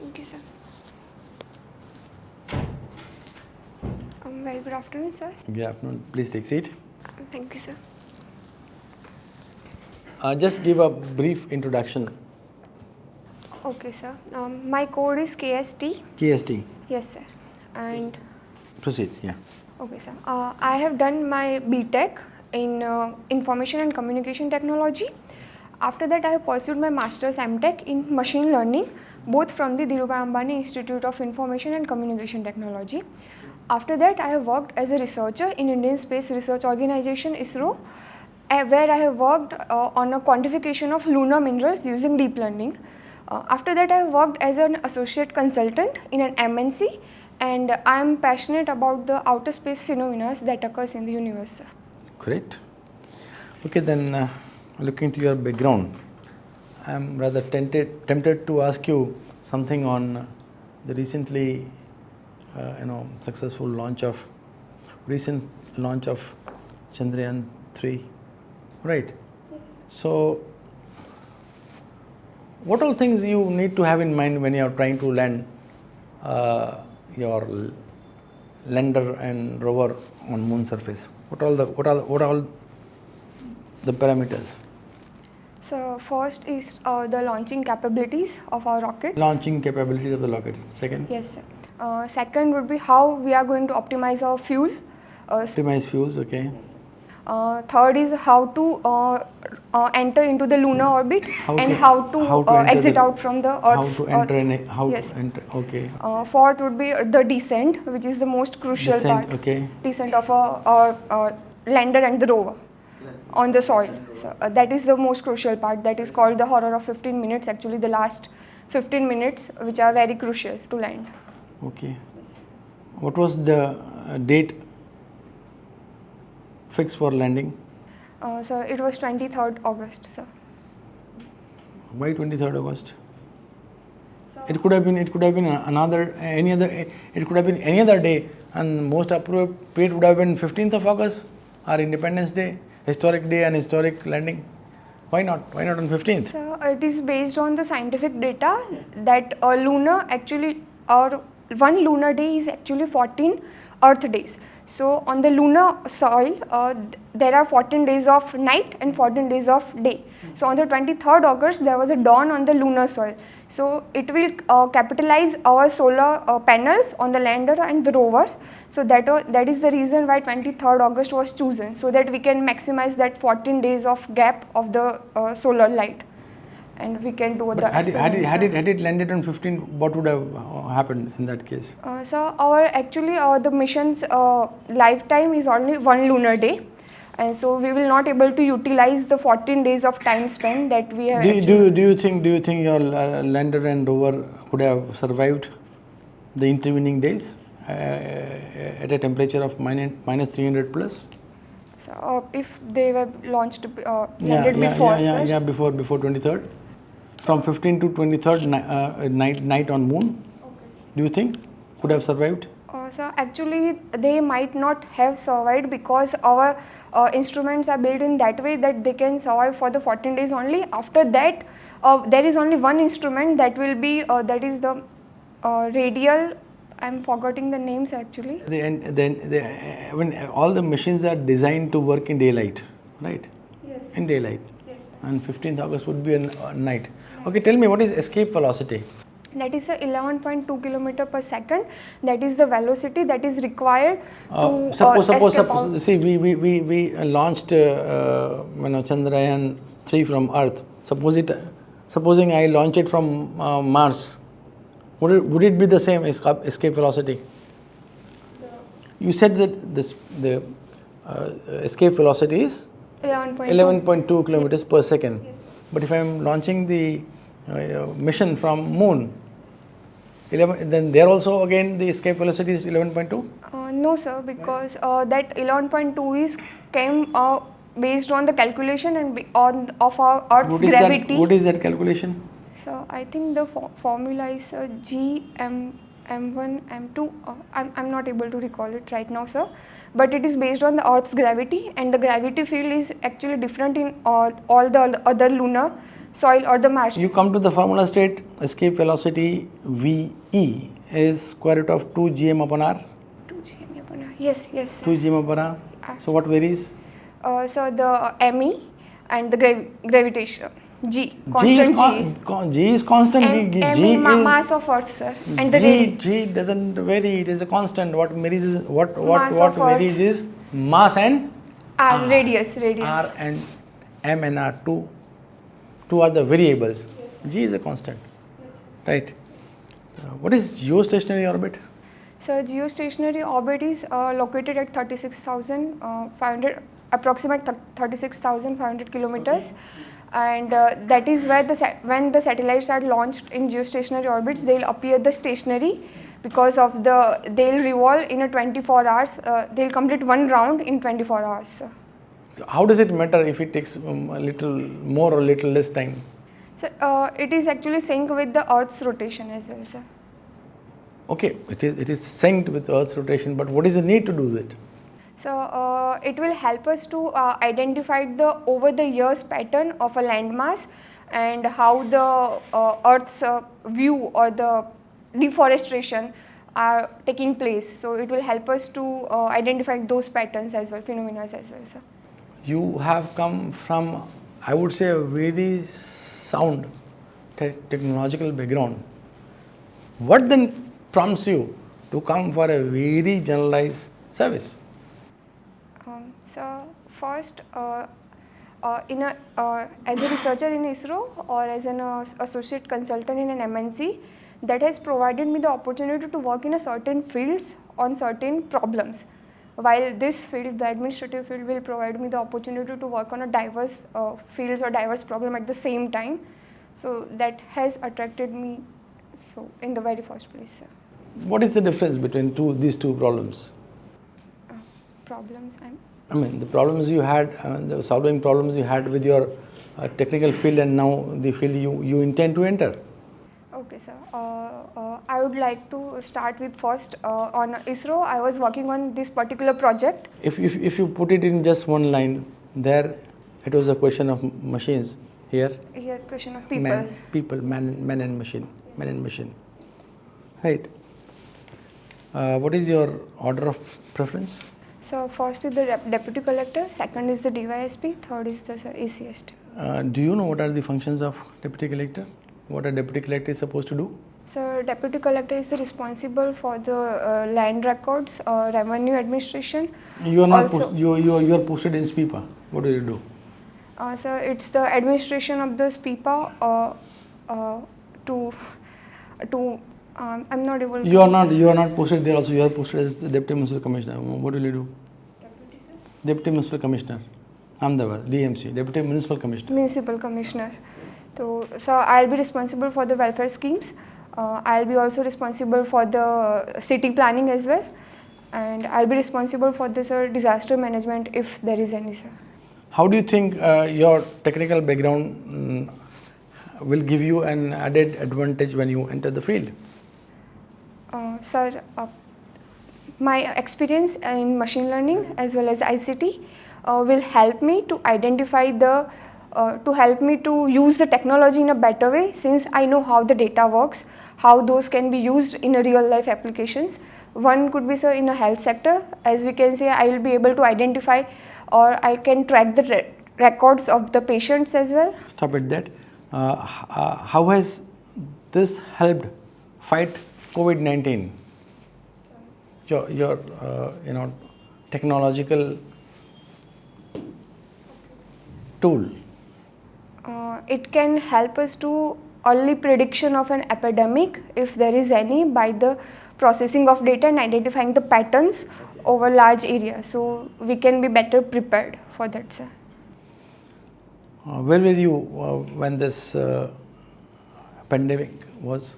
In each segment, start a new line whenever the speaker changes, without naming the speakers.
Thank you, sir. Very good afternoon, sir.
Good afternoon. Please take seat.
Thank you, sir.
Just give a brief introduction.
Okay, sir. My code is KST.
KST.
Yes, sir. And
Proceed. Yeah.
okay, sir. I have done my BTech in Information and Communication Technology. After that, I have pursued my Master's MTech in Machine Learning, both from the Dhirubhai Ambani Institute of Information and Communication Technology. After that, I have worked as a researcher in Indian Space Research Organization (ISRO), where I have worked on a quantification of lunar minerals using deep learning. After that, I have worked as an associate consultant in an MNC, and I am passionate about the outer space phenomena that occurs in the universe.
Great. Okay, then looking to your background, I am rather tempted to ask you something on the recently, successful launch of Chandrayaan 3, right?
Yes.
So, what all things you need to have in mind when you are trying to land your lander and rover on moon surface? What are all the parameters?
So first is the launching capabilities of our rockets.
Launching capabilities of the rockets. Second?
Yes, sir. Second would be how we are going to optimize our fuel.
Optimize fuels, okay.
Third is how to enter into the lunar orbit
How
and
to-
how to,
how to enter
exit
the-
out from the Earth's.
How to enter
Yes.
to enter, okay.
Fourth would be the descent, which is the most crucial
Descent,
part.
okay.
Descent of a lander and the rover on the soil. So that is the most crucial part. That is called the horror of 15 minutes. Actually, the last 15 minutes, which are very crucial to land.
Okay. What was the date fixed for landing?
So it was 23rd August, sir.
Why 23rd August?
So
It could have been any other day, and most appropriate would have been 15th of August, our Independence Day, historic day and historic landing. Why not? Why not on 15th?
So it is based on the scientific data that a lunar actually, or one lunar day is actually 14 Earth days. So on the lunar soil, there are 14 days of night and 14 days of day. So on the 23rd August, there was a dawn on the lunar soil. So it will capitalize our solar panels on the lander and the rover. So that is the reason why 23rd August was chosen, so that we can maximize that 14 days of gap of the solar light, and we can do
But
the
had
experiments.
it landed on 15th, what would have happened in that case?
So the mission's lifetime is only one lunar day, and so we will not able to utilize the 14 days of time span that we have.
Do you think your lander and rover could have survived the intervening days at a temperature of minus 300 plus?
So if they were launched landed before, sir.
Yeah, before 23rd, from 15th to 23rd night on moon.
Okay,
Do you think could have survived?
So actually they might not have survived because our instruments are built in that way that they can survive for the 14 days only. After that, there is only one instrument that will be that is the radial. I'm forgetting the names actually.
When all the machines are designed to work in daylight, right?
Yes.
In daylight.
Yes, sir.
And 15th August would be a night. Okay, tell me, what is escape velocity?
That is 11.2 km per second. That is the velocity that is required to
Suppose, see, we launched Chandrayaan 3 from Earth. Supposing I launch it from Mars, would it be the same escape velocity? You said that the escape velocity is 11.2 kilometers per second.
Yes.
But if I am launching the mission from moon, then there also again the escape velocity is 11.2?
No, sir, because that 11.2 is came based on the calculation and of our Earth's gravity.
What is that calculation?
So I think the formula is M1, M2. I'm not able to recall it right now, sir. But it is based on the Earth's gravity, and the gravity field is actually different in all the other lunar soil or the marsh.
You come to the formula state, escape velocity VE is square root of 2 gm upon r.
2 gm upon r. Yes, yes.
2 gm upon r. So what varies?
So the ME and the gravitation. G,
G is,
constant
G is constant.
And
G
M
is
mass of Earth, sir. And the
G doesn't vary. It is a constant. What varies is what varies
Earth.
is mass and
R, radius.
R and M and R. Two are the variables.
Yes.
G is a constant.
Yes.
Right. What is geostationary orbit?
So geostationary orbit is located at 36,500, approximate 36,500 kilometers. And that is where when the satellites are launched in geostationary orbits, they'll appear the stationary because of they'll revolve in a 24 hours. They'll complete one round in 24 hours.
So how does it matter if it takes a little more or little less time?
So it is actually synced with the Earth's rotation as well, sir.
Okay, it is synced with Earth's rotation, but what is the need to do that?
So it will help us to identify the over the years pattern of a landmass and how the Earth's view or the deforestation are taking place. So it will help us to identify those patterns as well, phenomena as well, sir.
You have come from, I would say, a very sound technological background. What then prompts you to come for a very generalized service?
So first, as a researcher in ISRO or as an associate consultant in an MNC, that has provided me the opportunity to work in a certain fields on certain problems. While this field, the administrative field, will provide me the opportunity to work on a diverse fields or diverse problem at the same time. So that has attracted me so in the very first place, sir.
What is the difference between these two problems?
Problems
I mean, the problems you had, the solving problems you had with your technical field and now the field you intend to enter.
Okay, sir. I would like to start with first on ISRO. I was working on this particular project.
If you put it in just one line, there it was a question of machines. Here,
question of people.
Man and machine. Right. What is your order of preference?
So first is the deputy collector, second is the DYSP, third is the ACST.
Do you know what are the functions of deputy collector? What a deputy collector is supposed to do?
So deputy collector is the responsible for the land records, revenue administration.
You are not you are posted in SPIPA. What do you do?
So it's the administration of the SPIPA I'm not able to.
You are not posted there also. You are posted as the Deputy Municipal Commissioner. What will you do? Deputy Municipal Commissioner. Ahmedabad, DMC, Deputy Municipal Commissioner.
Municipal Commissioner. So I'll be responsible for the welfare schemes. I'll be also responsible for the city planning as well. And I'll be responsible for this disaster management if there is any, sir.
How do you think your technical background will give you an added advantage when you enter the field?
Sir, my experience in machine learning as well as ICT will help me to identify to help me to use the technology in a better way, since I know how the data works, how those can be used in a real life applications. One could be, sir, in a health sector. As we can say, I will be able to identify or I can track the records of the patients as well.
Stop at that. How has this helped fight COVID-19? Your technological tool.
It can help us to early prediction of an epidemic if there is any by the processing of data and identifying the patterns over large areas. So we can be better prepared for that, sir.
Where were you when this pandemic was?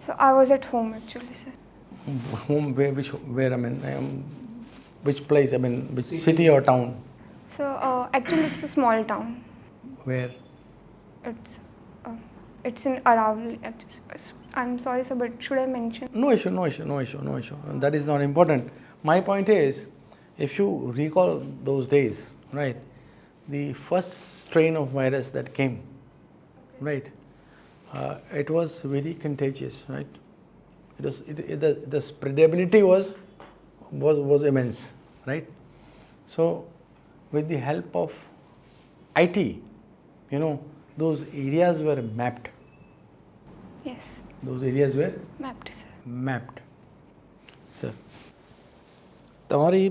So I was at home actually, sir.
Home, where I mean, which place? I mean, which city or town?
So actually, it's a small town.
Where?
It's in Aravali. I'm sorry, sir, but should I mention?
No issue. That is not important. My point is, if you recall those days, right? The first strain of virus that came, right? It was very contagious, right? The spreadability was immense, right? So, with the help of IT, those areas were mapped.
Yes,
Those areas were
mapped, sir.
mapped. Sir. તમારી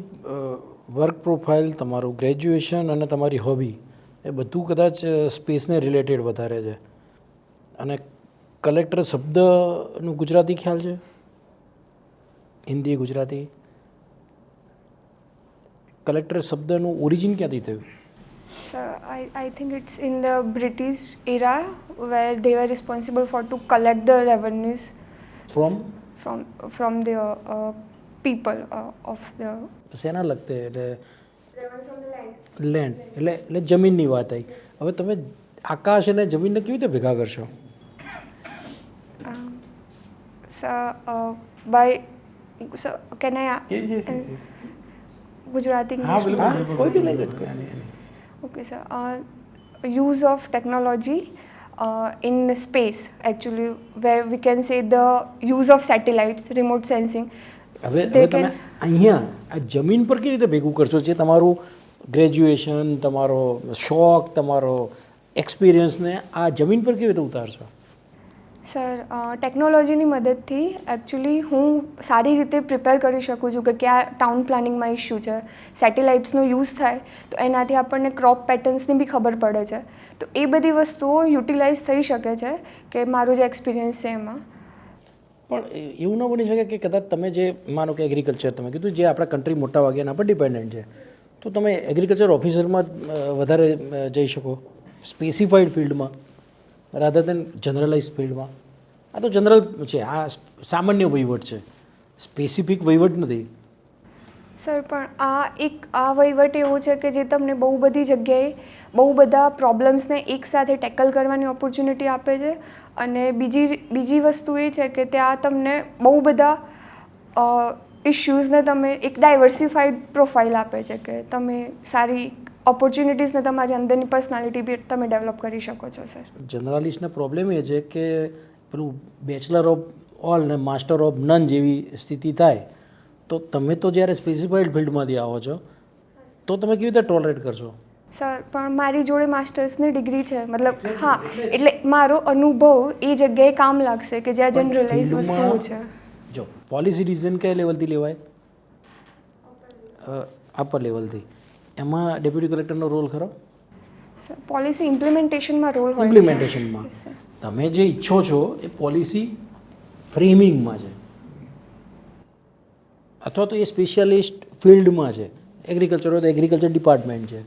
work profile, તમારું graduation અને તમારી hobby એ બધું કદાચ સ્પેસને related વધારે છે. અને કલેક્ટર શબ્દનું ગુજરાતી ખ્યાલ છે? હિન્દી, ગુજરાતી? કલેક્ટર શબ્દનું ઓરિજિન ક્યાંથી થયું?
So I think it's in the British era where they were responsible for to collect the revenues from the people of the
શેના લગતે? એટલે
revenue from the land.
Land, એટલે જમીનની વાત આવી. હવે તમે આકાશ અને જમીનને કેવી રીતે ભેગા કરશો?
So by so can I
Yes.
Gujarati
હા,
English?
બિલકુલ. કોઈ બી language.
Okay, sir. Use of technology in space, actually, where we can say the use of satellites, remote sensing.
હવે
They
તમે
can-
અહીંયા આ જમીન પર કેવી રીતે ભેગું કરશો? જે તમારું ગ્રેજ્યુએશન, તમારો શોખ, તમારો એક્સપિરિયન્સને આ જમીન પર કેવી રીતે ઉતારશો?
સર ટેકનોલોજીની મદદથી એકચ્યુઅલી હું સારી રીતે પ્રિપેર કરી શકું છું કે ક્યાં ટાઉન પ્લાનિંગમાં ઇશ્યુ છે, સેટેલાઇટ્સનો યુઝ થાય તો એનાથી આપણને ક્રોપ પેટર્ન્સની બી ખબર પડે છે. તો એ બધી વસ્તુઓ યુટિલાઇઝ થઈ શકે છે કે મારું જે એક્સપિરિયન્સ છે એમાં.
પણ એવું ન બની શકે કે કદાચ તમે જે માનો કે એગ્રીકલ્ચર તમે કીધું જે આપણા કન્ટ્રી મોટા ભાગે એના પર ડિપેન્ડન્ટ છે, તો તમે એગ્રીકલ્ચર ઓફિસરમાં વધારે જઈ શકો સ્પેસિફાઈડ ફિલ્ડમાં રાધર દેન જનરલાઇઝ ફિલ્ડમાં. આ તો જનરલ છે, આ સામાન્ય વહીવટ છે, સ્પેસિફિક વહીવટ નથી.
સર પણ આ વહીવટ એવો છે કે જે તમને બહુ બધી જગ્યાએ બહુ બધા પ્રોબ્લેમ્સને એકસાથે ટેકલ કરવાની ઓપોર્ચ્યુનિટી આપે છે. અને બીજી વસ્તુ એ છે કે ત્યાં તમને બહુ બધા ઇશ્યુઝને તમે એક ડાયવર્સિફાઈડ પ્રોફાઇલ આપે છે કે તમે સારી ઓપોર્ચ્યુનિટીઝને તમારી અંદરની પર્સનાલિટી બી તમે ડેવલપ કરી શકો છો. સર
જનરલિસ્ટના પ્રોબ્લેમ એ છે કે પેલું બેચલર ઓફ ઓલ ને માસ્ટર ઓફ નન જેવી સ્થિતિ થાય, તો તમે તો જ્યારે સ્પેસિફાઈડ ફિલ્ડમાંથી આવો છો તો તમે કેવી રીતે ટોલરેટ કરશો?
સર પણ મારી જોડે માસ્ટર્સની ડિગ્રી છે, મતલબ હા, એટલે મારો અનુભવ એ જગ્યાએ કામ લાગશે કે જ્યાં જનરલાઇઝ વસ્તુઓ છે.
જો પોલિસી ડિસિઝન કયા લેવલથી લેવાય? અપર લેવલથી. એમાં ડેપ્યુટી કલેક્ટરનો રોલ ખરો?
સર પોલિસી ઇમ્પ્લિમેન્ટેશનમાં રોલ હોય છે.
ઇમ્પ્લિમેન્ટેશનમાં
Yes, sir.
તમે જે ઈચ્છો છો એ પોલિસી ફ્રેમિંગમાં છે, અથવા તો એ સ્પેશિયાલિસ્ટ ફિલ્ડમાં છે. એગ્રીકલ્ચર હોય તો એગ્રીકલ્ચર ડિપાર્ટમેન્ટ છે,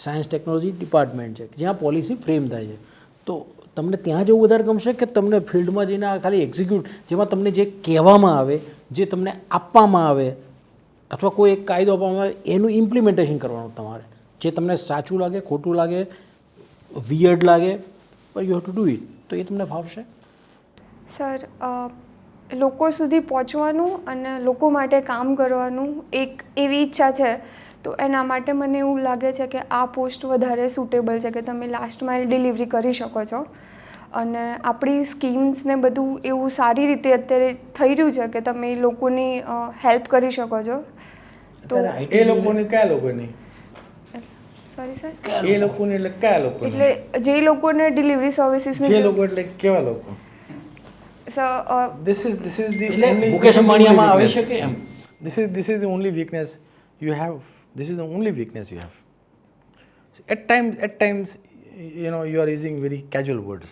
સાયન્સ ટેકનોલોજી ડિપાર્ટમેન્ટ છે, જ્યાં પોલિસી ફ્રેમ થાય છે. તો તમને ત્યાં જવું વધારે ગમશે કે તમને ફિલ્ડમાં જઈને આ ખાલી એક્ઝિક્યુટ, જેમાં તમને જે કહેવામાં આવે, જે તમને આપવામાં આવે, અથવા કોઈ એક કાયદો આપવામાં આવે એનું ઇમ્પ્લિમેન્ટેશન કરવાનું તમારે, જે તમને સાચું લાગે, ખોટું લાગે, વિયર્ડ લાગે, but you have to do it. તો એ તમને ફાવશે?
સર લોકો સુધી પહોંચવાનું અને લોકો માટે કામ કરવાનું એક એવી ઈચ્છા છે. તો એના માટે મને એવું લાગે છે કે આ પોસ્ટ વધારે સુટેબલ છે કે તમે લાસ્ટ માઇલ ડિલિવરી કરી શકો છો. અને આપણી સ્કીમ્સને બધું એવું સારી રીતે અત્યારે થઈ રહ્યું છે કે તમે લોકોની હેલ્પ કરી શકો છો. તો
એ લોકોની કયા લોકોની?
સોરી સર,
એ લોકોની એટલે કયા લોકો?
એટલે જે લોકોને ડિલિવરી સર્વિસીસની
જે લોકો એટલે કેવા લોકો? This is the
એટલે
only
મુકેશ અંબાણીયામાં આવી શકે એમ.
This is the only weakness you have. This is the only weakness you have. At times, you are using very casual words.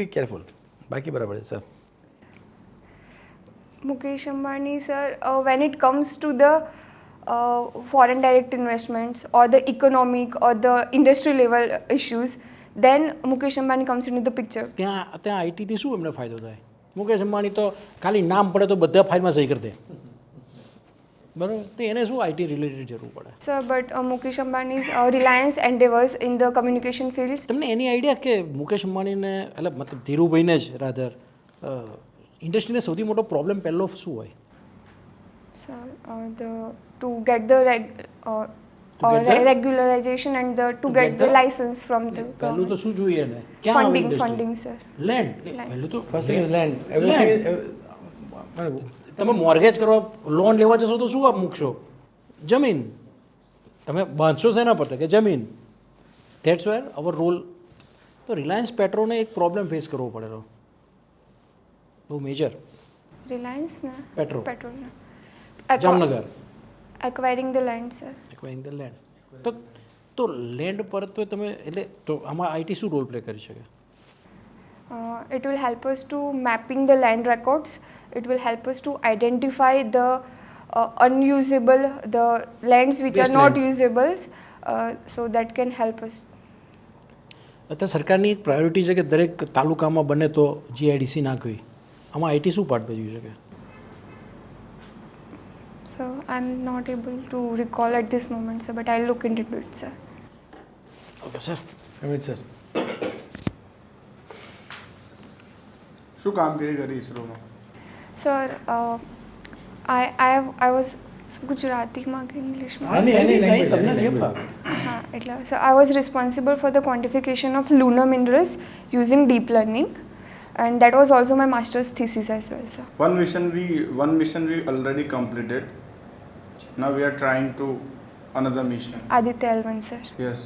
Be careful. બાકી બરાબર છે sir.
Mukesh Ambani, sir, when it comes to the foreign direct investments or the economic or the industry level issues, then Mukesh Ambani comes into the picture.
ત્યાં આઈટીથી શું એમને ફાયદો થાય? મુકેશ અંબાણી તો ખાલી નામ પડે તો બધા ફાઇલમાં સહી કરી દે, બરાબર? તો એને શું આઈટી રિલેટેડ જરૂર પડે?
Sir, but Mukesh Ambani's reliance endeavors in the communication fields.
તમને એની આઈડિયા કે મુકેશ અંબાણીને, એટલે મતલબ ધીરુભાઈને જ રાધર, ઇન્ડસ્ટ્રીને સૌથી મોટો પ્રોબ્લેમ પહેલો શું હોય?
Sir, to get the regularization and to get the license from the
પહેલું તો
government.
શું જોઈએ ને ક્યાં આવે
Funding,
industry?
funding, sir.
Land.
Land.
પહેલું તો
First thing is land. Everything is.
તમે મોર્ગેજ કરવા લોન લેવા જશો તો શું આપ મૂકશો જમીન તમે બાંધશો શેના પર કે જમીન ધેટ્સ વેર અવર રોલ તો રિલાયન્સ પેટ્રોને એક પ્રોબ્લેમ ફેસ કરવો પડેલો બહુ major
Reliance, na?
Petrol.
Petrol, na.
Jamnagar
Acquiring the land, sir.
Acquiring the land તો લેન્ડ પર તો તમે એટલે તો આમાં આઈટી શું રોલ પ્લે કરી શકે
It will help us to mapping the land records. It will help us to identify the unusable, the lands which are not
Wasteland.
usable, so that can help us.
અત્યારે સરકારની એક priority છે કે દરેક તાલુકામાં બને તો જીઆઈડીસી નાખવી આમાં આઈટી શું પાર્ટ ભજવી શકે
So I'm not able to recall at this moment, sir, but I'll look into it, sir.
Okay sir
Amit sir.
શું કામગીરી કરી ઇસરોમાં
Sir, I was ગુજરાતીમાં કે ઇંગ્લિશમાં
Any language,
તમને
any
નહીં
language.
ફાવે
હા એટલે so I was responsible for the quantification of lunar minerals using deep learning, and that was also my master's thesis as well, sir.
one mission we already completed. Now we are trying to another mission.
Aditya L1, sir.
Yes,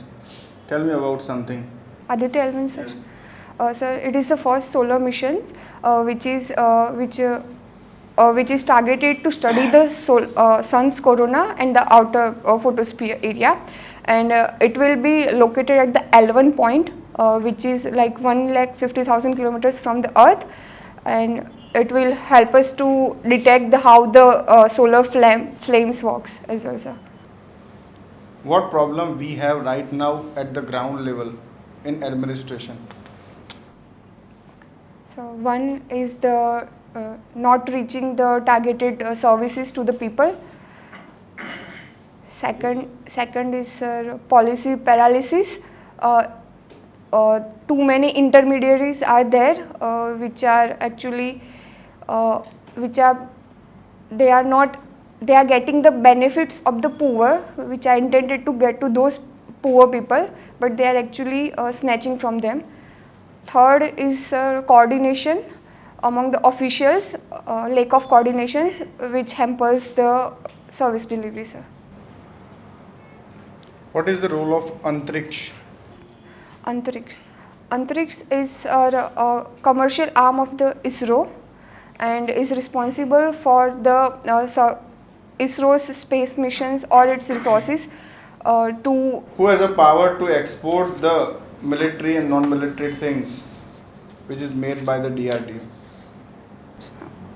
tell me about something.
Aditya L1, sir. Sir, it is the first solar mission which is targeted to study the sun's corona and the outer photosphere area, and it will be located at the L1 point, which is like 150,000 kilometers from the Earth, and it will help us to detect how the solar flames works as well, sir.
What problem we have right now at the ground level in administration?
So one is the not reaching the targeted services to the people. Second is policy paralysis. Too many intermediaries are there, which are actually they are getting the benefits of the poor, which are intended to get to those poor people, but they are actually snatching from them. Third is coordination among the officials, lack of coordinations, which hampers the service delivery, sir.
What is the role of Antriksh?
Antriksh is a commercial arm of the ISRO and is responsible for the ISRO's space missions or its resources to.
Who has a power to export the military and non-military things which is made by the DRDO?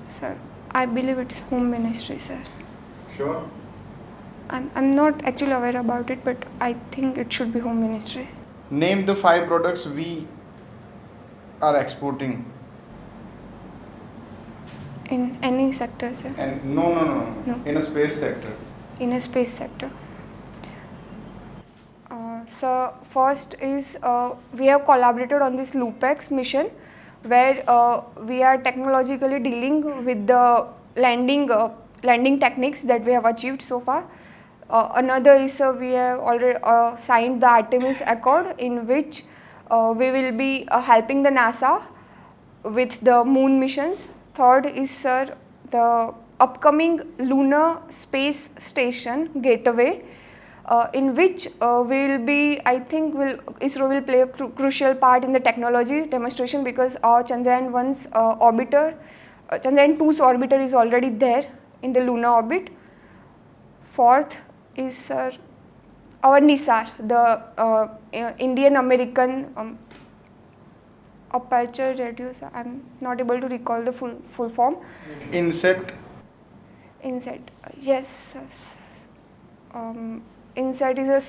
Sir, I believe it's Home Ministry, sir.
Sure.
I'm not actually aware about it, but I think it should be Home Ministry.
Name the 5 products we are exporting.
In any sector, sir.
And no.
No.
In a space sector.
In a space sector. So first is we have collaborated on this LUPEX mission, where we are technologically dealing with the landing techniques that we have achieved so far. Another is we have already signed the Artemis Accord, in which we will be helping the NASA with the moon missions. Third is, sir, the upcoming lunar space station gateway, in which ISRO will play a crucial part in the technology demonstration, because our Chandrayaan-1's Chandrayaan 2's orbiter is already there in the lunar orbit. Fourth is our NISAR, the Indian American aperture radio. I'm not able to recall the full form.
INSET.
Yes. INSET is a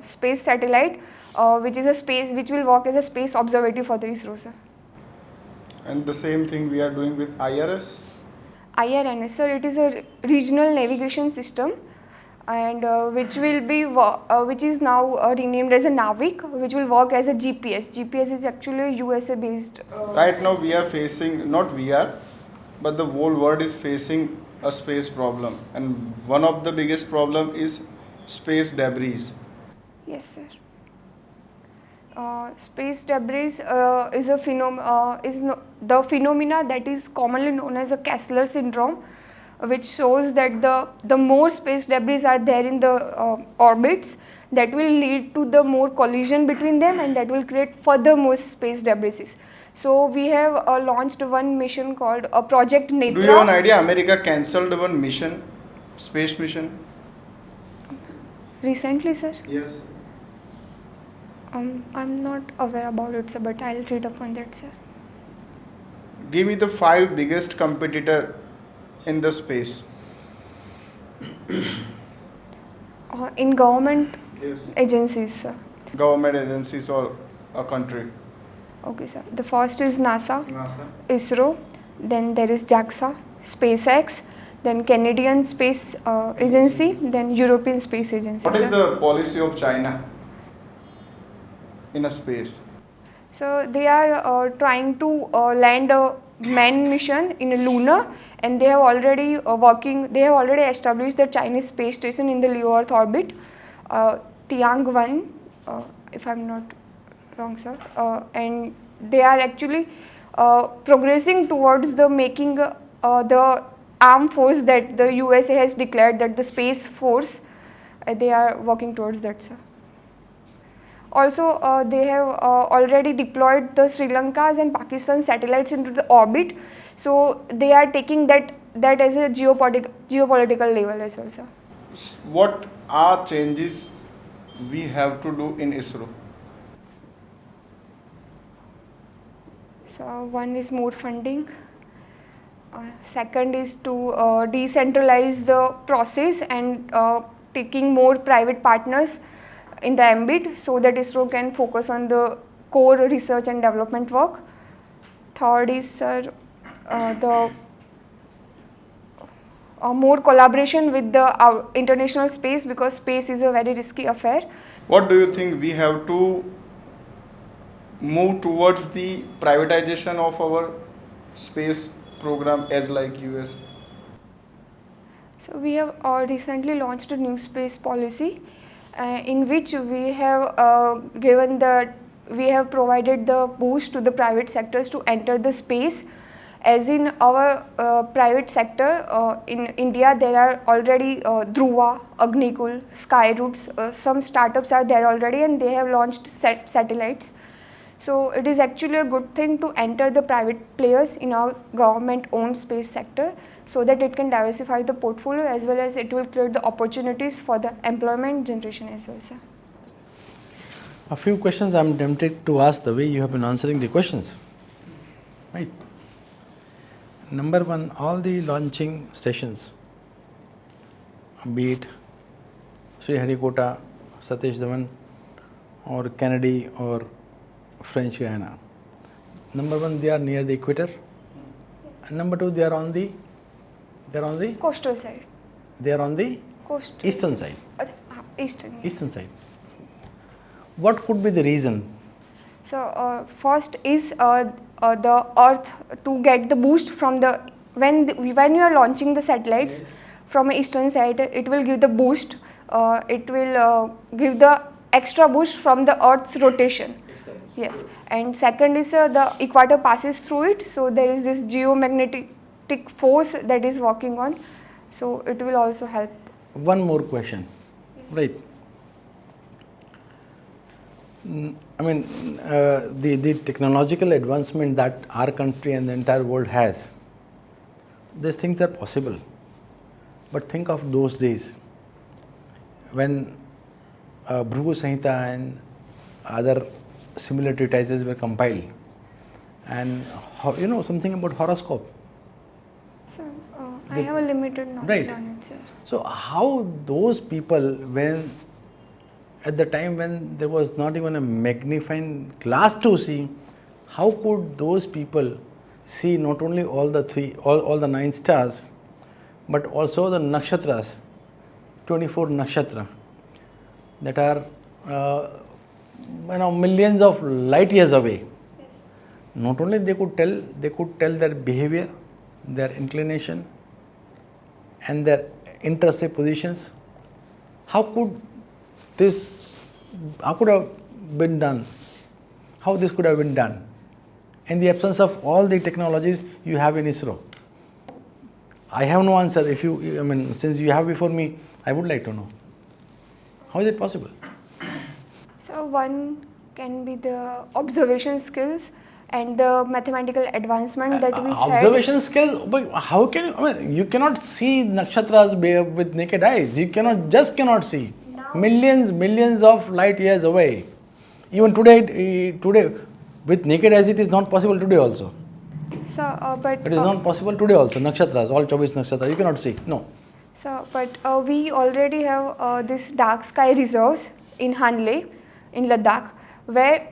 space satellite, which will work as a space observatory for the ISRO, sir.
And the same thing we are doing with IRS.
IRNS, sir, it is a regional navigation system, and which is now renamed as a NAVIC, which will work as a GPS. GPS is actually a USA based.
Right now we are facing, not we are, but the whole world is facing a space problem, and one of the biggest problem is space debris.
Yes, sir. Space debris is a the phenomena that is commonly known as a Kessler syndrome, which shows that the more space debris are there in the orbits, that will lead to the more collision between them, and that will create further more space debris. So we have launched one mission called Project Netra.
Do you have an idea? America cancelled one mission, space mission.
Recently, sir.
Yes.
I'm not aware about it, sir, but I'll read up on that, sir.
Give me the 5 biggest competitor in the space.
In government
Yes.
agencies, sir.
Government agencies or a country.
Okay, sir. The first is NASA,
NASA.
ISRO, then there is JAXA, SpaceX, then Canadian Space Agency, then European Space Agency.
What is
sir.
the policy of China in a space?
So they are trying to land a manned mission in a lunar, and they have already They have already established the Chinese space station in the Leo Earth orbit, Tiangwan, if I'm not wrong, sir. And they are actually progressing towards the making the armed force that the USA has declared, that the space force. They are working towards that, sir. Also, they have already deployed the Sri Lanka's and Pakistan satellites into the orbit. So they are taking that as a geopolitical level as well, sir.
What are changes we have to do in ISRO?
So one is more funding. Second is to decentralize the process and taking more private partners in the ambit, so that ISRO can focus on the core research and development work. Third is, sir, the more collaboration with the international space, because space is a very risky affair.
What do you think we have to move towards the privatization of our space program as like US?
So we have recently launched a new space policy, in which we have provided the boost to the private sectors to enter the space. As in our private sector, in India there are already Dhruva, Agnikul, Skyroots, some startups are there already, and they have launched satellites. So it is actually a good thing to enter the private players in our government owned space sector, so that it can diversify the portfolio, as well as it will create the opportunities for the employment generation as well, sir.
A few questions I'm tempted to ask the way you have been answering the questions. Right. Number one, all the launching stations, be it Sriharikota, Satish Dhawan, or Kennedy, or French Guiana. Number one, they are near the equator. Yes. And number two, they are on the
coastal side.
They are on the
Coastal.
eastern side.
Eastern.
Eastern side. What could be the reason?
So first is the Earth to get the boost from the when you are launching the satellites. Yes. From eastern side, it will give the boost. It will give the extra boost from the Earth's rotation. Yes. And second is the equator passes through it, so there is this geomagnetic force that is working on. So it will also help.
One more question. Yes. Right. I mean, the technological advancement that our country and the entire world has, these things are possible. But think of those days when Bhrugu Samhita and other similar treatises were compiled, and something about horoscope.
So I have a limited knowledge on it, sir.
So how those people, when at the time when there was not even a magnifying glass to see, how could those people see not only all the 9 stars, but also the nakshatras, 24 nakshatra, that are millions of light years away.
Yes.
Not only they could tell their behavior, their inclination, and their interest positions. How could this how could have been done? How this could have been done? In the absence of all the technologies you have in ISRO. I have no answer. If you, I mean, since you have before me, I would like to know. How is it possible?
So one can be the observation skills and the mathematical advancement that we had.
Observation skills, but how can you, I mean, you cannot see nakshatras with naked eyes. You cannot see. Millions of light years away. Even today, with naked eyes, it is not possible today also.
So, but
It is not possible today also. Nakshatras, all 24 nakshatras, you cannot see. No.
So, but we already have this dark sky reserves in Hanle, in Ladakh, where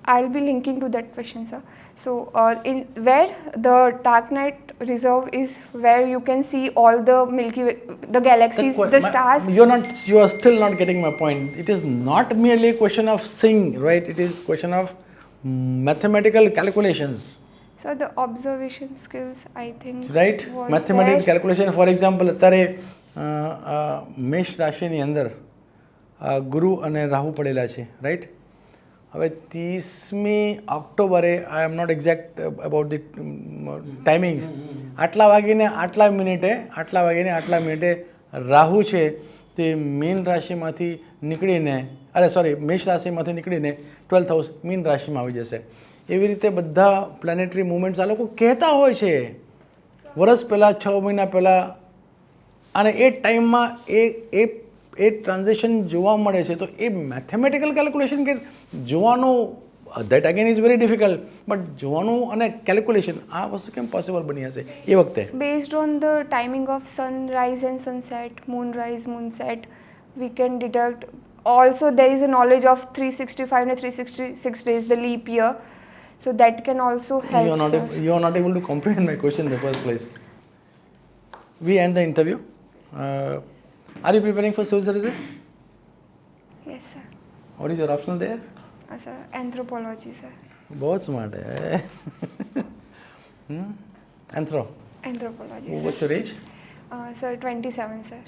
I'll be linking to that question, sir. So, in where the dark night reserve is, where you can see all the Milky Way, the galaxies, the stars.
You are still not getting my point. It is not merely a question of seeing, right? It is question of mathematical calculations.
So, the observation skills, I think,
Right?
was
Mathematical
there.
calculation, for example, અત્યારે મેષ રાશિની અંદર ગુરુ અને રાહુ પડેલા છે, right? હવે 30મી ઓક્ટોબરે I am not exact about the timings, આટલા વાગીને આટલા મિનિટે રાહુ છે તે મીન રાશિમાંથી નીકળીને, મેષ રાશિમાંથી નીકળીને 12th હાઉસ મીન રાશિમાં આવી જશે. એવી રીતે બધા પ્લેનેટરી મુવમેન્ટ્સ આ લોકો કહેતા હોય છે વર્ષ પહેલાં, 6 મહિના પહેલાં, અને એ ટાઈમમાં એ ટ્રાન્ઝેક્શન જોવા મળે છે. તો એ મેથેમેટિકલ કેલ્ક્યુલેશન કે જોવાનું, that again is very difficult, but જોવાનું અને કેલ્ક્યુલેશન આ વસ્તુ કેમ પોસિબલ બની હશે એ વખતે?
Based on the timing of sunrise and sunset, moonrise, moonset, we can deduct. Also, there is a knowledge of 365 and 366 days, the leap year. So that can also help.
You are not able to comprehend my question in the first place. We end the interview. Are you preparing for civil services?
Yes, sir.
What is your optional there?
Sir, anthropology, sir.
बहुत smart है. Anthro.
Anthropology, sir.
What's your age?
Sir, 27, sir.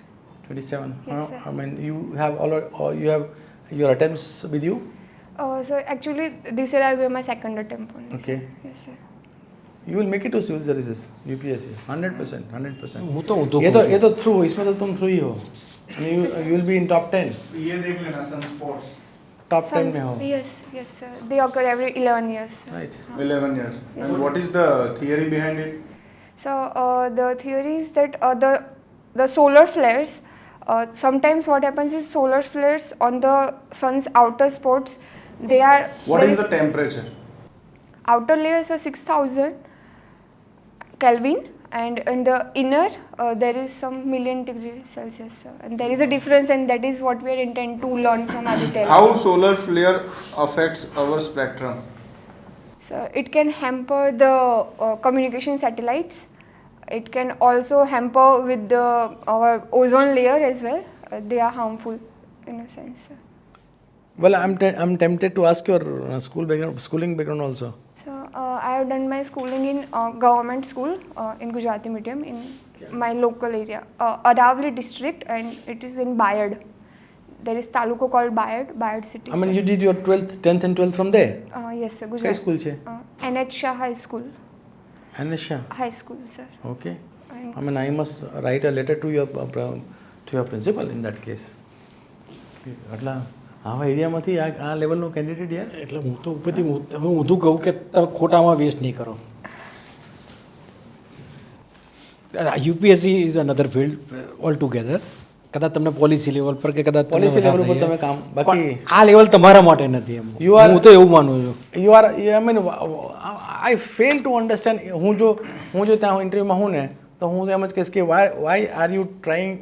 27.
Yes, sir.
I mean, you have you have your attempts with you.
So actually, this year I'll give my second attempt only.
Okay.
Sir. Yes, sir.
You will make it to civil services, UPSC, 100%, 100%.
હું તો
ये तो through, इसमें तो तुम through ही हो. You will be in top 10.
ये देख लेना सन स्पोर्ट्स
Top 10 में हो.
Yes, yes, sir. They occur every 11 years. Sir.
Right.
11 years.
Yes.
And what is the theory behind it?
So the theory is that the solar flares. Sometimes what happens is solar flares on the sun's outer spots. They are.
What is the temperature?
Outer layers are 6,000 Kelvin, and in the inner there is some million degrees Celsius, sir. And there is a difference, and that is what we are intent to learn from Aditya.
How solar flare affects our spectrum?
So it can hamper the communication satellites. It can also hamper with our ozone layer as well. They are harmful in a sense, sir.
Well, I'm tempted to ask your schooling background also.
So I have done my schooling in government school in Gujarati medium in my local area, Aravali district, and it is in Bayard. There is taluko called Bayard city.
I mean, you did your 10th and 12th from there?
Yes, sir.
કઈ
Gujarat.
School છે?
NH Shah High School.
Anisha.
High school, sir.
Okay.
And
I mean, I must write a letter to your principal in that case. એટલે આવા એરિયામાંથી આ લેવલનો candidate યાર.
એટલે હું તો ઉપરથી હવે ઊંધું કહું કે તમે ખોટામાં વેસ્ટ નહીં કરો. UPSC is another field all together. કદાચ તમને પોલિસી લેવલ પર કે કદાચ
પોલિસી લેવલ ઉપર તમે કામ, બાકી
આ લેવલ તમારા માટે નથી એમ. હું તો એવું માનું છું.
I mean, I fail to understand. હું જો ત્યાં ઇન્ટરવ્યુમાં હું ને તો હું એમ જ કહીશ કે why are you trying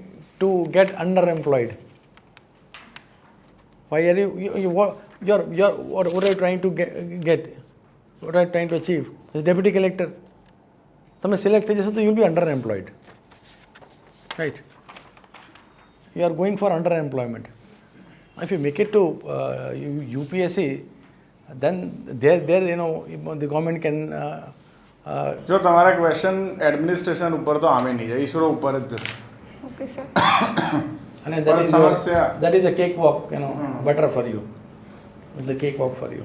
to get underemployed? Why are what are you trying to get? What are you trying to achieve? As deputy collector, તમે સિલેક્ટ થઈ જશો તો you'll be underemployed. Right? You are going for underemployment. If you make it to UPSC, then there the government can.
જો તમારા question administration ઉપર તો આમે નહીં જાય, ઈસરો ઉપર જ જશે.
okay, sir.
And
પણ સમસ્યા
that is a cakewalk,
હા.
better for you. It's a cakewalk for you.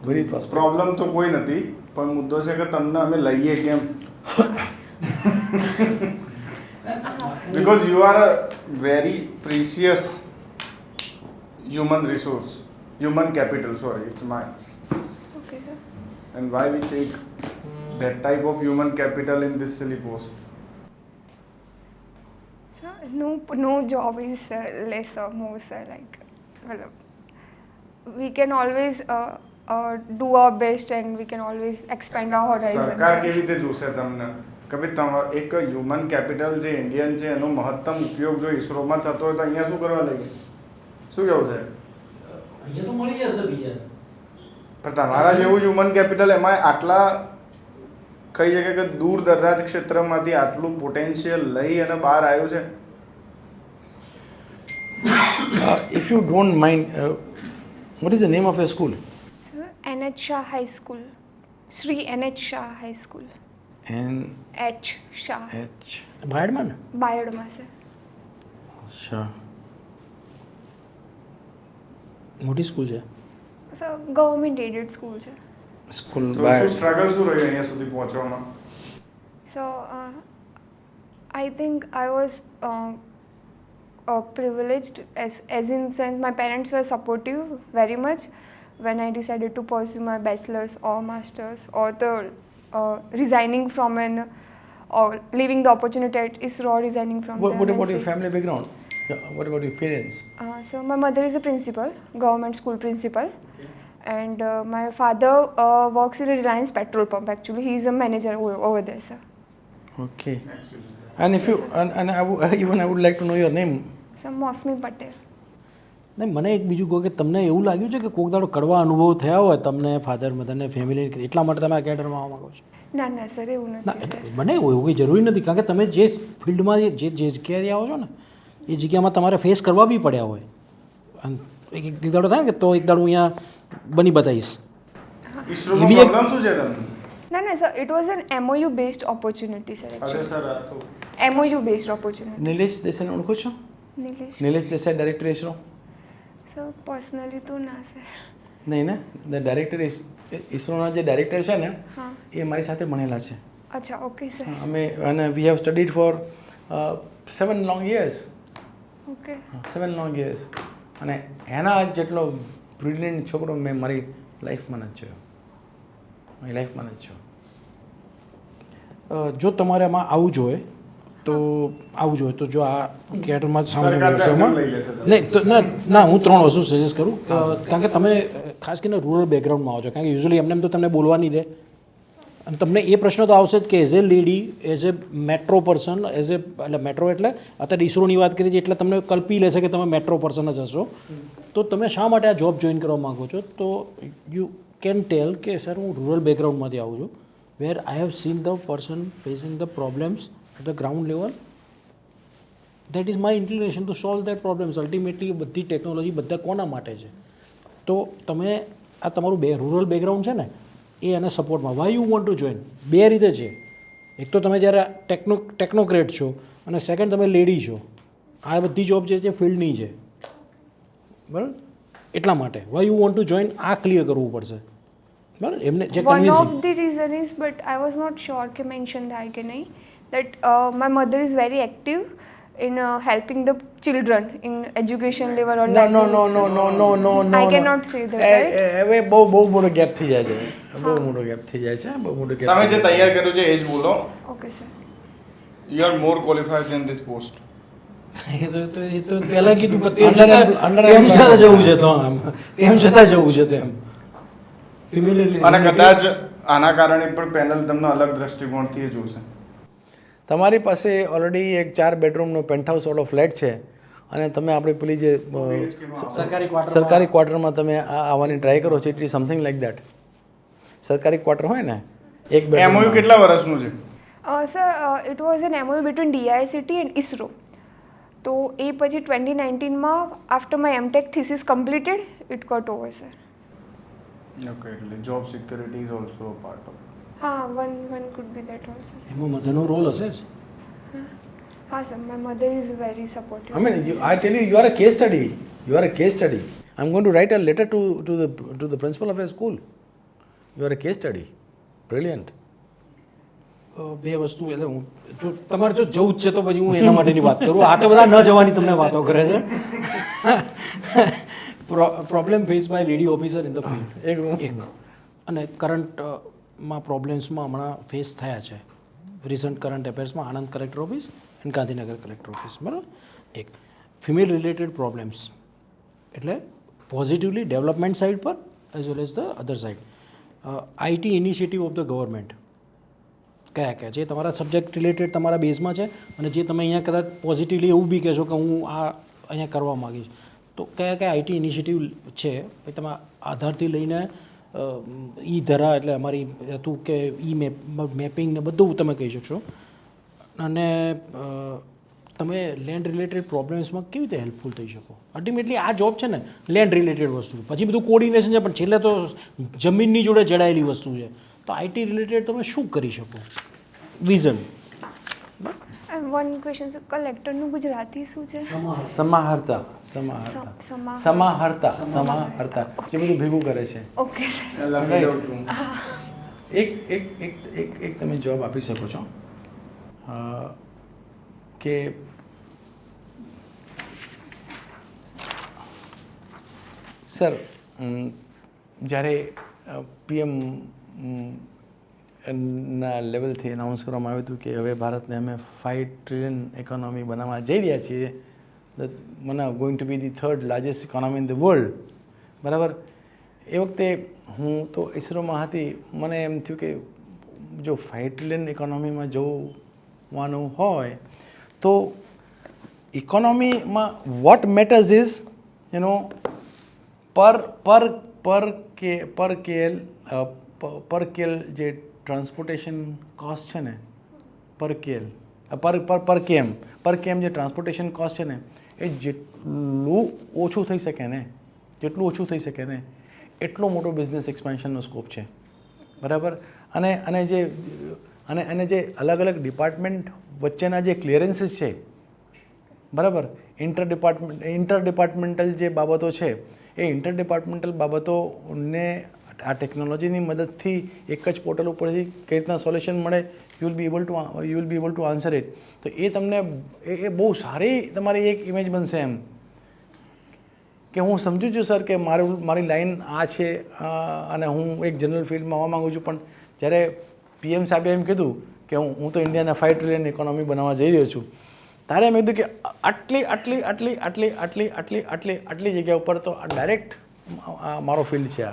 Very prosperous.
Problem તો કોઈ નથી, પણ મુદ્દો છે કે તમને અમે લઈએ કેમ? Because you are a very precious human resource, human capital, sorry, it's mine.
Okay, sir.
And why we take that type of human capital in this silly post?
Sir, no job is less or more, sir. Like, well, we can always do our best and we can always expand our horizons.
સરકાર કેવી રીતે જોશે તમને કે ભાઈ એક human capital જે Indian છે એનો મહત્તમ ઉપયોગ જો ઇસરોમાં થતો હોય તો અહીંયા શું કરવા લઈએ? શું કેવું છે?
અહીંયા તો મળી જશે બીજા.
પણ તમારા જેવું હ્યુમન કેપિટલ એમાં આટલા કહી શકે કે દૂર દરાજ ક્ષેત્રમાંથી આટલું પોટેન્શિયલ લઈ અને બહાર આવ્યું છે.
If you don't mind, what is the name of your school?
Sir, NH Shah High School. Shri NH Shah High School.
NH.
H Shah.
બાયડમાં ને?
Bayadma, sir.
Sure.
મોટી સ્કૂલ છે.
So, government aided school, sir.
School
તો
by.
શું struggle શું રહ્યું અહીંયા સુધી પહોંચવામાં?
So, I think I was privileged as in sense my parents were supportive very much when I decided to pursue my bachelor's or master's or the resigning from an or leaving the opportunity at ISRO or resigning from
What
the
about your
MNC.
family background? Yeah, what about your parents?
So my mother is a principal, government school principal, and my father works in a Reliance petrol pump. Actually, he is a manager over there, sir.
Okay. And if you and I would like to know your name.
So Mausameeben Patel.
નહીં, મને એક બીજું કહો કે તમને એવું લાગ્યું છે કે કોઈક દાડો કડવા અનુભવ થયા હોય તમને ફાધર મધરને ફેમિલી એટલા માટે તમે આ કેડરમાં આવવા માગો છો?
ના સર એવું
ના
નથી
એટલે
સર.
મને એવું કંઈ જરૂરી નથી, કારણ કે તમે જે ફિલ્ડમાં જે જગ્યાએ આવો છો ને એ જગ્યામાં તમારે ફેસ કરવા બી પડ્યા હોય. અને એક દાડો થાય ને કે તો એક દાડો અહીંયા બની બતાવીશ.
ઇસરોમાં
એ બી એક-
પ્રોબ્લેમ શું છે તમને?
ના sir it was an MOU based opportunity sir
અરે
actually.
સર આ તો
MOU based opportunity.
નિલેશ દેસાઈને ઓળખો છો? Nilesh Desai director ISRO?
Sir personally તો ના સર.
નહીં ને, ધ ડાયરેક્ટર ઇસરોના જે ડાયરેક્ટર છે ને
હા
એ મારી સાથે ભણેલા છે.
અચ્છા ઓકે સર.
અમે અને we have studied for 7 long years.
Okay
7 long years. અને એના જેટલો બ્રિલિયન્ટ છોકરો મેં મારી લાઈફમાં નથી જોયો. મારી લાઈફમાં નથી જોયો.
જો તમારે આમાં આવવું જોઈએ તો આવવું જોઈએ તો જો આ કેટરમાં સામાન્ય
સરકાર
વ્યવસાયમાં
લઈ લેશે તમે.
નહીં તો ના હું 3 વસ્તુ સજેસ્ટ કરું કારણ કે તમે ખાસ કરીને રૂરલ બેકગ્રાઉન્ડમાં આવો છો, કારણ કે યુઝ્યુઅલી એમને તો તમને બોલવા નહીં દે અને તમને એ પ્રશ્ન તો આવશે જ કે as a lady, as a metro person, as a એટલે મેટ્રો એટલે અત્યારે ઇસરોની વાત કરી છે એટલે તમને કલ્પી લેશે કે તમે મેટ્રો પર્સન જ હશો. તો તમે શા માટે આ જોબ જોઈન કરવા માગો છો? તો યુ કેન ટેલ કે સર હું રૂરલ બેકગ્રાઉન્ડમાંથી આવું છું, where I have seen the person facing the problems at the ground level. That is my inclination to solve that problems. Ultimately બધી ટેકનોલોજી બધા કોના માટે છે? તો તમે આ તમારું રૂરલ બેકગ્રાઉન્ડ છે ને એ એને સપોર્ટમાં why you want to join. બે રીતે છે. એક તો તમે જ્યારે ટેકનોક્રેટ છો અને સેકન્ડ તમે લેડી છો. આ બધી જોબ જે છે ફિલ્ડની છે, બરાબર? એટલા માટે why you want to join આ ક્લિયર કરવું પડશે, બરાબર? એમને જે
One
convincing
of the reason is, but I was not sure કે mention થાય કે નહીં, that my mother is very active in helping the children in education level or
No, no, no,
livelihoods.
no, no, no, no, no.
I
no.
cannot say that, right?
હવે બહુ મોટો gap થઈ જાય છે. બહુ મોટો ગેપ થઈ જાય છે. બહુ મોટો ગેપ.
તમે જે તૈયાર કર્યું છે એ જ બોલો.
Okay sir.
You are more qualified than this post.
એ તો પહેલાં કીધું પણ તેમ છતાં જવું છે તો આમ તેમ છતાં જવું છે તેમ
અને કદાચ આના કારણે પણ પેનલ તમને અલગ દ્રષ્ટિકોણથી જોશે.
તમારી પાસે ઓલરેડી એક 4 બેડરૂમનો પેન્ટહાઉસ વાળો ફ્લેટ છે અને તમે આપણે પેલી જે સરકારી ક્વાર્ટરમાં તમે આવવાની ટ્રાય કરો છો. It is something like that. સરકારી ક્વાર્ટર હોય ને એક
એમઓયુ કેટલા વર્ષનું છે?
Sir, it was an MOU between DICT and ISRO. તો એ પછી 2019માં after my MTech thesis completed, it got over sir.
Okay, એટલે job security is also a part of.
હા, one could be that also.
એમાં મધરનો role હશે જ.
हाँ sir, my mother is very supportive.
I mean, I tell you, you are a case study. You are a case study. I'm going to write a letter to the principal of a school. You are a case study. Brilliant.
બે વસ્તુ એટલે હું જો તમારે જો જવું જ છે તો પછી હું એના માટેની વાત કરું. આ તો બધા ન જવાની તમને વાતો કરે છે. Problem face by lady officer in the field એક અને કરંટમાં પ્રોબ્લેમ્સમાં હમણાં ફેસ થયા છે રિસન્ટ કરંટ અફેર્સમાં Anand collector office and Gandhinagar collector office, બરાબર. એક ફિમેલ રિલેટેડ પ્રોબ્લેમ્સ એટલે પોઝિટિવલી ડેવલપમેન્ટ સાઇડ પર as well as the other side. IT initiative of the government કયા કયા જે તમારા સબ્જેક્ટ રિલેટેડ તમારા બેઝમાં છે અને જે તમે અહીંયા કદાચ પોઝિટિવલી એવું બી કહેશો કે હું આ અહીંયા કરવા માગીશ, તો કયા કયા આઈટી ઇનિશિયેટિવ છે એ તમે આધારથી લઈને ઈ ધરા એટલે અમારી હતું કે ઈ મેપિંગ ને બધું તમે કહી શકશો. અને તમે લેન્ડ રિલેટેડ પ્રોબ્લેમ્સમાં કેવી રીતે હેલ્પફુલ થઈ શકો? અલ્ટિમેટલી આ જોબ છે ને લેન્ડ રિલેટેડ વસ્તુ, પછી બધું કોર્ડિનેશન છે, પણ છેલ્લે તો જમીનની જોડે જડાયેલી વસ્તુ છે. તો આઈટી રિલેટેડ તમે શું કરી શકો? Vision.
And one question sir, કલેક્ટરનું ગુજરાતી શું છે?
સમાહર્તા જે બધું ભેગું કરે છે.
Okay sir.
એક તમે જવાબ આપી શકો છો કે સર જ્યારે પીએમ ના લેવલથી એનાઉન્સ કરવામાં આવ્યું હતું કે હવે ભારતને અમે 5 ટ્રિલિયન ઇકોનોમી બનાવવા જઈ રહ્યા છીએ, going to B the 3rd largest economy in the world, બરાબર. એ વખતે હું તો ઇસરોમાં હતી, મને એમ થયું કે જો 5 ટ્રિલિયન ઇકોનોમીમાં જવાનું હોય તો ઇકોનોમીમાં વોટ મેટર્સ ઇઝ પર કેલ જે ટ્રાન્સપોર્ટેશન કોસ્ટ છે ને, પર કેમ જે ટ્રાન્સપોર્ટેશન કોસ્ટ છે ને એ જેટલું ઓછું થઈ શકે ને એટલો મોટો બિઝનેસ એક્સપાન્શનનો સ્કોપ છે, બરાબર. અને જે અલગ અલગ ડિપાર્ટમેન્ટ વચ્ચેના જે ક્લિયરન્સીસ છે, બરાબર, ઇન્ટર ડિપાર્ટમેન્ટલ જે બાબતો છે એ ઇન્ટર ડિપાર્ટમેન્ટલ બાબતોને આ ટેકનોલોજીની મદદથી એક જ પોર્ટલ ઉપરથી કઈ રીતના સોલ્યુશન મળે, you will be able to answer it. તો એ તમને એ બહુ સારી તમારી એક ઇમેજ બનશે એમ કે હું સમજુ છું સર કે મારી લાઈન આ છે અને હું એક જનરલ ફિલ્ડમાં આવવા માગું છું, પણ જ્યારે પીએમ સાહેબે એમ કીધું કે હું તો ઇન્ડિયાના 5 ટ્રિલિયન ઇકોનોમી બનાવવા જઈ રહ્યો છું, ત્યારે એમ કીધું કે આટલી જગ્યા ઉપર તો ડાયરેક્ટ મારો ફિલ્ડ છે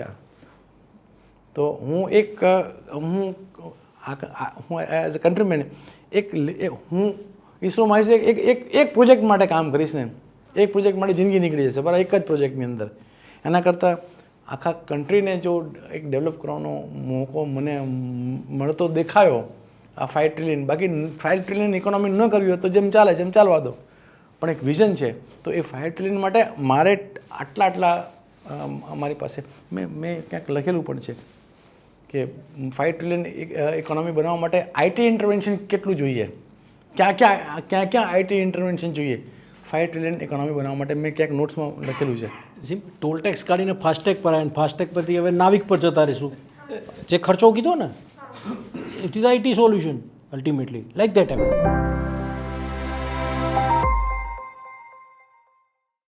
આ. તો હું એઝ અ કન્ટ્રીમેન હું ઇસરોમાં એક પ્રોજેક્ટ માટે કામ કરીશ ને, એક પ્રોજેક્ટ માટે જિંદગી નીકળી જશે, બરાબર, એક જ પ્રોજેક્ટની અંદર. એના કરતાં આખા કન્ટ્રીને જો એક ડેવલપ કરવાનો મોકો મને મળતો દેખાયો આ 5 ટ્રિલિયન, બાકી 5 ટ્રિલિયન ઇકોનોમી ન કરવી હોય તો જેમ ચાલવા દો, પણ એક વિઝન છે. તો એ 5 ટ્રિલિયન માટે મારે આટલા અમારી પાસે મેં ક્યાંક લખેલું પણ છે કે 5 ટ્રિલિયન ઇકોનોમી બનાવવા માટે આઈટી ઇન્ટરવેન્શન કેટલું જોઈએ, ક્યાં આઈટી ઇન્ટરવેન્શન જોઈએ 5 ટ્રિલિયન ઇકોનોમી બનાવવા માટે, મેં ક્યાંક નોટ્સમાં લખેલું છે.
ટોલ ટેક્સ કાઢીને ફાસ્ટેગ પર આવે, ફાસ્ટેગ પરથી હવે નાવિક પર જતા રહીશું. જે ખર્ચો કીધો ને, it is IT solution ultimately, like that M.